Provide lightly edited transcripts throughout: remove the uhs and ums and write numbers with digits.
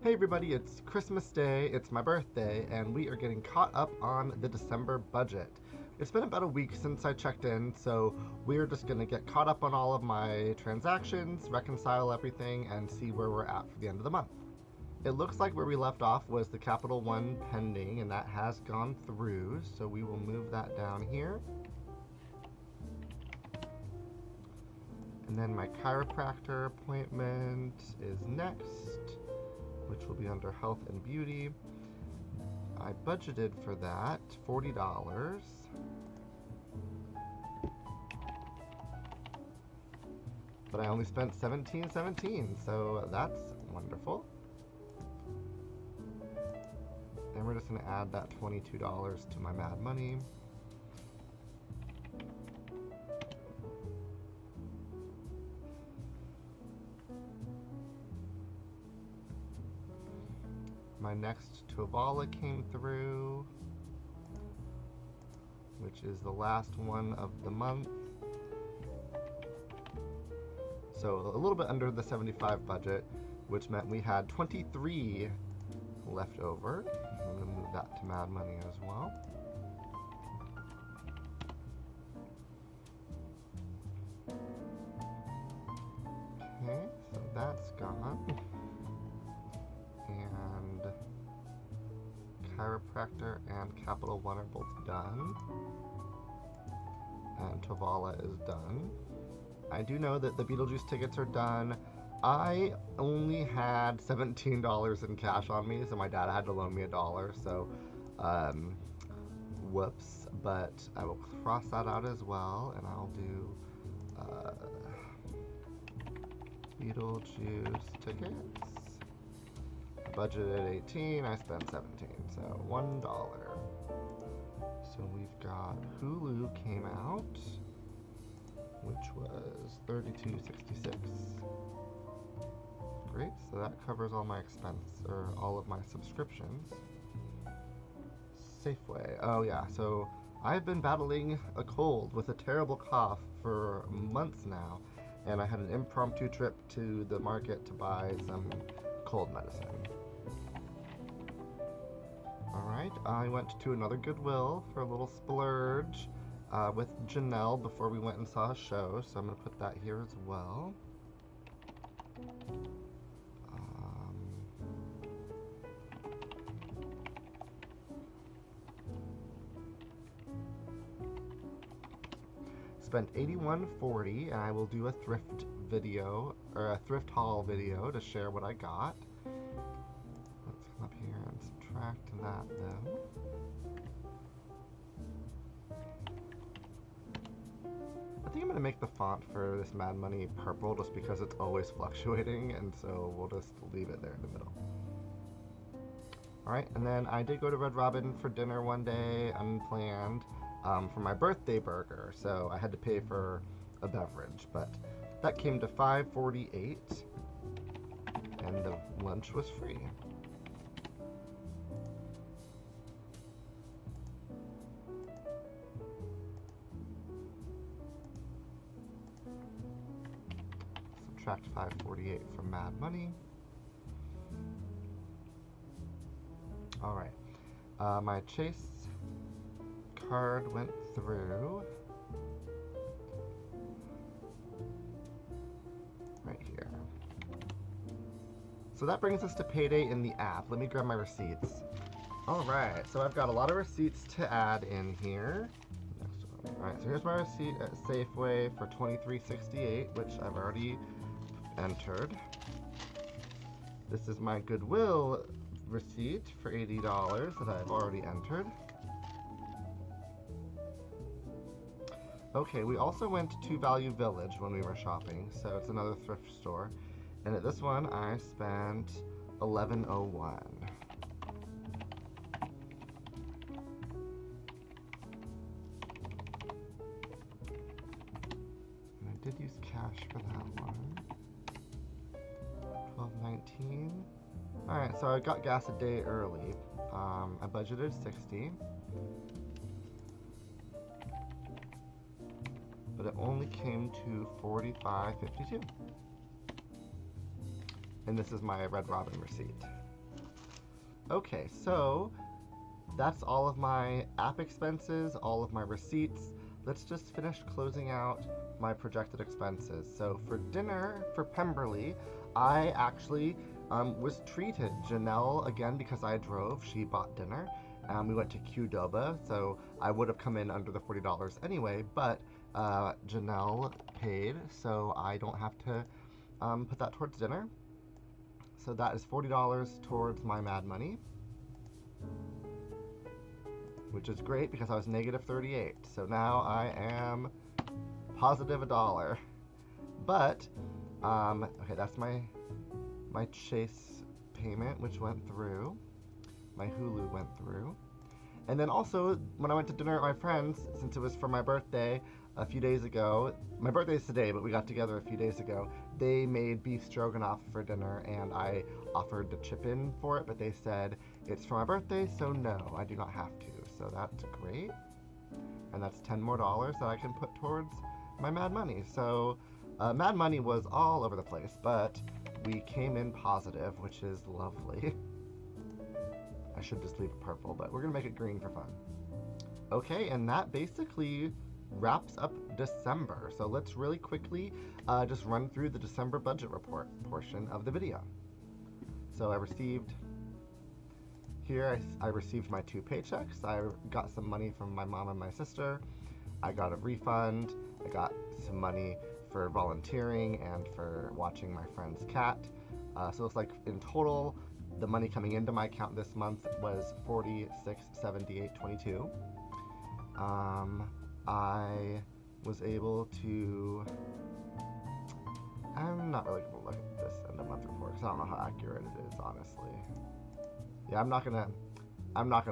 Hey everybody, it's Christmas Day, it's my birthday, and we are getting caught up on the December budget. It's been about a week since I checked in, so we're just going to get caught up on all of my transactions, reconcile everything, and see where we're at for the end of the month. It looks like where we left off was the Capital One pending, and that has gone through, so we will move that down here. And then my chiropractor appointment is next, which will be under health and beauty. I budgeted for that $40. But I only spent $17.17, so that's wonderful. And we're just going to add that $22 to my Mad Money. My next Tovala came through, which is the last one of the month. So a little bit under the 75 budget, which meant we had 23 left over. I'm going to move that to Mad Money as well. Okay, so that's gone. And chiropractor and Capital One are both done. And Tovala is done. I do know that the Beetlejuice tickets are done. I only had $17 in cash on me, so my dad had to loan me $1, so whoops. But I will cross that out as well, and I'll do Beetlejuice tickets. Budgeted 18, I spent 17, so $1. So we've got Hulu came out, which was $32.66. Great, so that covers all my all of my subscriptions. Safeway, oh yeah, so I've been battling a cold with a terrible cough for months now, and I had an impromptu trip to the market to buy some cold medicine. Alright, I went to another Goodwill for a little splurge with Janelle before we went and saw a show, so I'm going to put that here as well. Spent $81.40, and I will do a thrift video, or a thrift haul video to share what I got. Let's come up here and subtract that though. I think I'm going to make the font for this Mad Money purple just because it's always fluctuating, and so we'll just leave it there in the middle. Alright, and then I did go to Red Robin for dinner one day, unplanned, for my birthday burger, so I had to pay for a beverage, but that came to $5.48, and the lunch was free. Subtract $5.48 from Mad Money. Alright, my Chase card went through right here. So that brings us to payday in the app. Let me grab my receipts. Alright, so I've got a lot of receipts to add in here. Alright, so here's my receipt at Safeway for $23.68, which I've already entered. This is my Goodwill receipt for $80 that I've already entered. Okay, we also went to Value Village when we were shopping, so it's another thrift store. And at this one, I spent $11.01. And I did use cash for that one. $12.19. Alright, so I got gas a day early. I budgeted $60. But it only came to $45.52. And this is my Red Robin receipt. Okay, so that's all of my app expenses, all of my receipts. Let's just finish closing out my projected expenses. So for dinner for Pemberley, I actually was treated. Janelle, again, because I drove, she bought dinner. We went to Qdoba, so I would have come in under the $40 anyway, but Janelle paid, so I don't have to put that towards dinner. So that is $40 towards my Mad Money, which is great because I was negative 38. So now I am positive $1. But okay, that's my Chase payment, which went through. My Hulu went through. And then also, when I went to dinner at my friend's, since it was for my birthday a few days ago, my birthday's today, but we got together a few days ago, they made beef stroganoff for dinner, and I offered to chip in for it, but they said, it's for my birthday, so no, I do not have to. So that's great. And that's $10 more that I can put towards my Mad Money. So Mad Money was all over the place, but we came in positive, which is lovely. I should just leave it purple, but we're gonna make it green for fun. Okay, and that basically wraps up December. So let's really quickly just run through the December budget report portion of the video. So I received my 2 paychecks. I got some money from my mom and my sister. I got a refund. I got some money for volunteering and for watching my friend's cat. So it looks like in total, the money coming into my account this month was $46.78.22. I was able to. I'm not really gonna look at this end of month report because I don't know how accurate it is, honestly. Yeah, I'm not gonna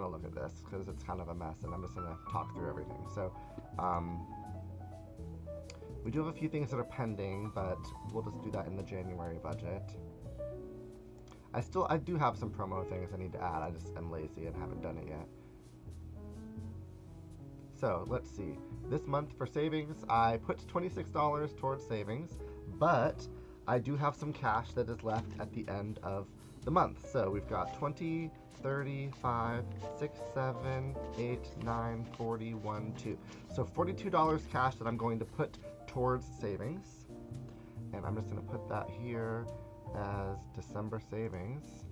look at this because it's kind of a mess, and I'm just gonna talk through everything. So, we do have a few things that are pending, but we'll just do that in the January budget. I do have some promo things I need to add. I just am lazy and haven't done it yet. So let's see. This month for savings, I put $26 towards savings, but I do have some cash that is left at the end of the month. So we've got 20, 30, 5, 6, 7, 8, 9, 40, 1, 2. So $42 cash that I'm going to put towards savings. And I'm just going to put that here as December savings.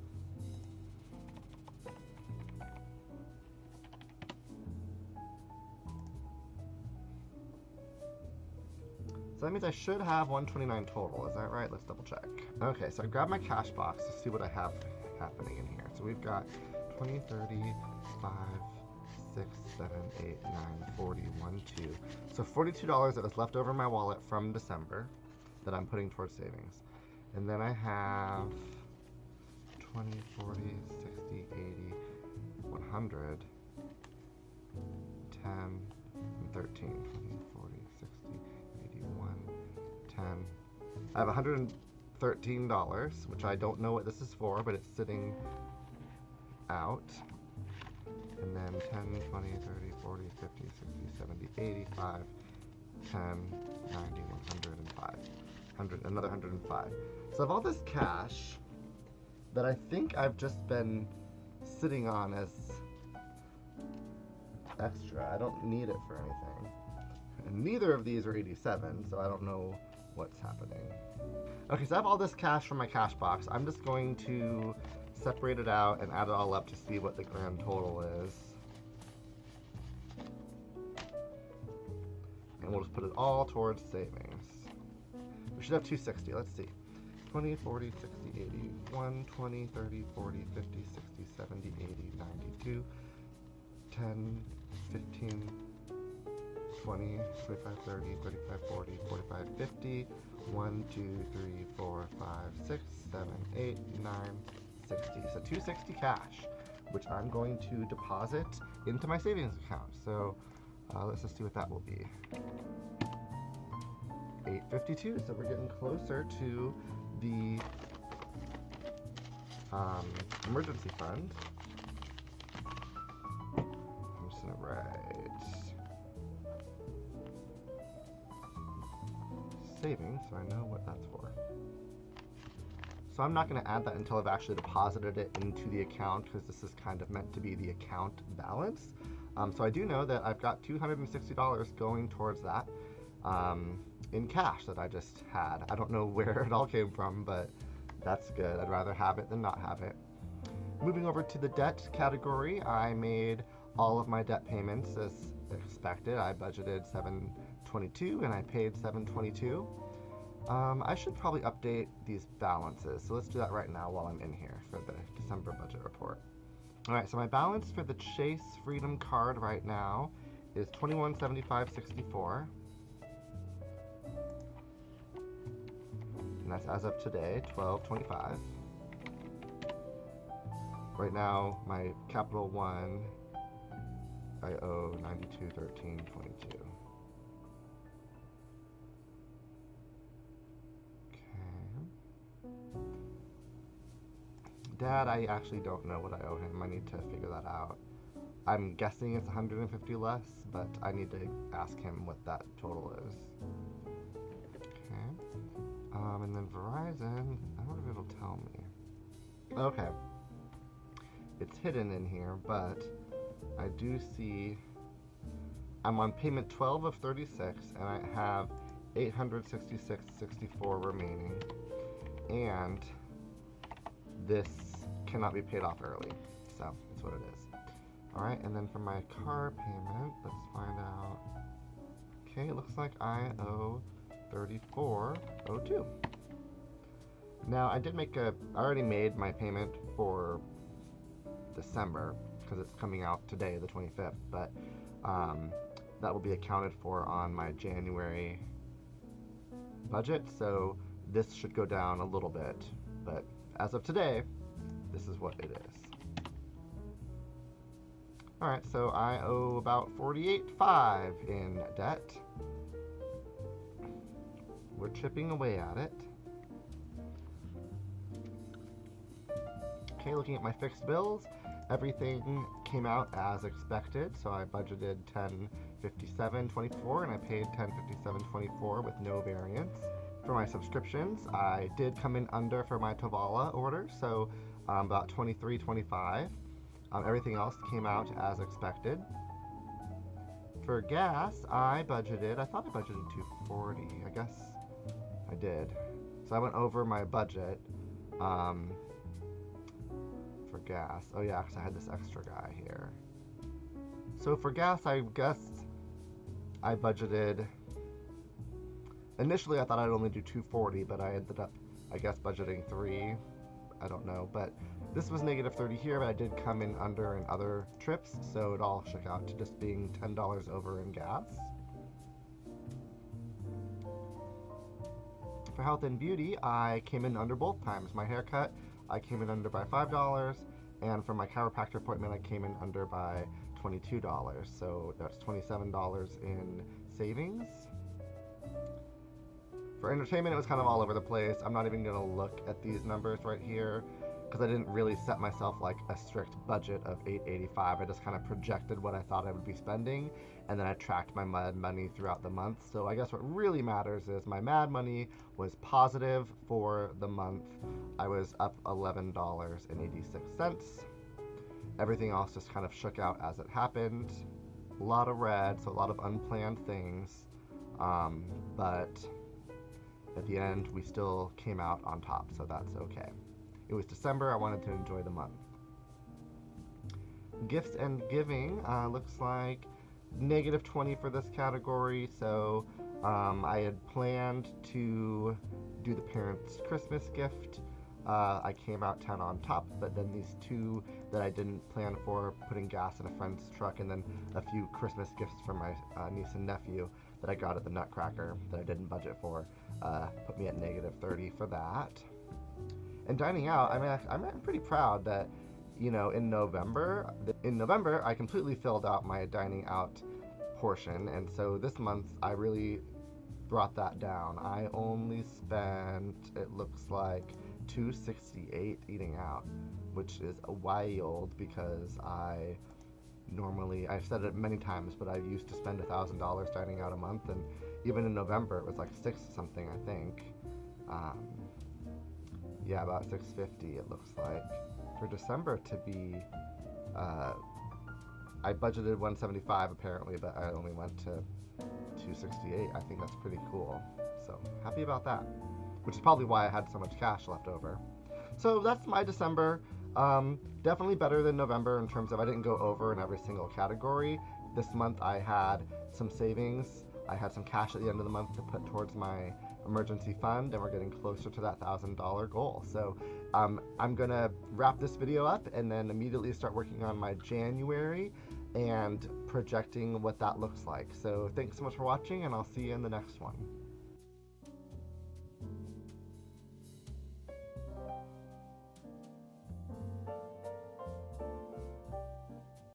So that means I should have 129 total. Is that right? Let's double check. Okay, so I grabbed my cash box to see what I have happening in here. So we've got 20, 30, 5, 6, 7, 8, 9, 40, 1, 2. So $42 that was left over in my wallet from December that I'm putting towards savings. And then I have 20, 40, 60, 80, 100, 10, and 13, 20, 40, 60, 81, 10. I have $113, which I don't know what this is for, but it's sitting out. And then 10, 20, 30, 40, 50, 60, 70, 85, 10, 90, 105. Another 105. So I have all this cash that I think I've just been sitting on as extra. I don't need it for anything. And neither of these are 87, so I don't know what's happening. Okay, so I have all this cash from my cash box. I'm just going to separate it out and add it all up to see what the grand total is. And we'll just put it all towards savings. We should have 260. Let's see. 20, 40, 60, 80, 1, 20, 30, 40, 50, 60, 70, 80, 92, 10, 15, 20, 25, 30, 35, 40, 45, 50, 1, 2, 3, 4, 5, 6, 7, 8, 9, 60. So 260 cash, which I'm going to deposit into my savings account. So let's just see what that will be. 852, so we're getting closer to the emergency fund. I'm just gonna write savings so I know what that's for. So I'm not going to add that until I've actually deposited it into the account, because this is kind of meant to be the account balance. So I do know that I've got $260 going towards that in cash that I just had. I don't know where it all came from, but that's good. I'd rather have it than not have it. Moving over to the debt category, I made all of my debt payments as expected. I budgeted $722 and I paid $722. I should probably update these balances, so let's do that right now while I'm in here for the December budget report. Alright, so my balance for the Chase Freedom card right now is $2175.64. And that's as of today, 12/25. Right now, my Capital One, I owe $92.13.22. Dad, I actually don't know what I owe him. I need to figure that out. I'm guessing it's 150 less, but I need to ask him what that total is. Okay. And then Verizon, I wonder if it'll tell me. Okay. It's hidden in here, but I do see I'm on payment 12 of 36, and I have $866.64 remaining. And this cannot be paid off early, so that's what it is. All right, and then for my car payment, let's find out. Okay, it looks like I owe $34.02. Now I already made my payment for December because it's coming out today, the 25th, but that will be accounted for on my January budget, so this should go down a little bit, but as of today, this is what it is. Alright, so I owe about $48.05 in debt. We're chipping away at it. Okay, looking at my fixed bills, everything came out as expected, so I budgeted $1057.24 and I paid $1057.24 with no variance. For my subscriptions, I did come in under for my Tovala order, so about $23.25. Everything else came out as expected. For gas, I thought I budgeted $240. I guess I did. So I went over my budget for gas. Oh yeah, because I had this extra guy here. So for gas, I guess I budgeted. Initially, I thought I'd only do $240, but I ended up, I guess, budgeting $3. I don't know, but this was -30 here, but I did come in under in other trips, so it all shook out to just being $10 over in gas. For health and beauty, I came in under both times. My haircut, I came in under by $5, and for my chiropractor appointment, I came in under by $22, so that's $27 in savings. For entertainment, it was kind of all over the place. I'm not even going to look at these numbers right here because I didn't really set myself like a strict budget of $885. I just kind of projected what I thought I would be spending, and then I tracked my Mad Money throughout the month. So I guess what really matters is my Mad Money was positive for the month. I was up $11.86. Everything else just kind of shook out as it happened. A lot of red, so a lot of unplanned things, but at the end, we still came out on top, so that's okay. It was December, I wanted to enjoy the month. Gifts and giving looks like -20 for this category, so I had planned to do the parents' Christmas gift. I came out 10 on top, but then these two that I didn't plan for, putting gas in a friend's truck, and then a few Christmas gifts from my niece and nephew that I got at the Nutcracker that I didn't budget for, put me at -30 for that. And dining out, I'm pretty proud that, in November, I completely filled out my dining out portion, and so this month I really brought that down. I only spent, it looks like, $268 eating out, which is wild because I've said it many times, but I used to spend $1,000 dining out a month, and even in November it was like 6 something, I think. Yeah, about 650 it looks like. For December to be, uh, I budgeted 175 apparently, but I only went to 268. I think that's pretty cool. So happy about that. Which is probably why I had so much cash left over. So that's my December. Definitely better than November in terms of I didn't go over in every single category. This month I had some savings. I had some cash at the end of the month to put towards my emergency fund, and we're getting closer to that $1,000 goal. So I'm gonna wrap this video up and then immediately start working on my January and projecting what that looks like. So thanks so much for watching, and I'll see you in the next one.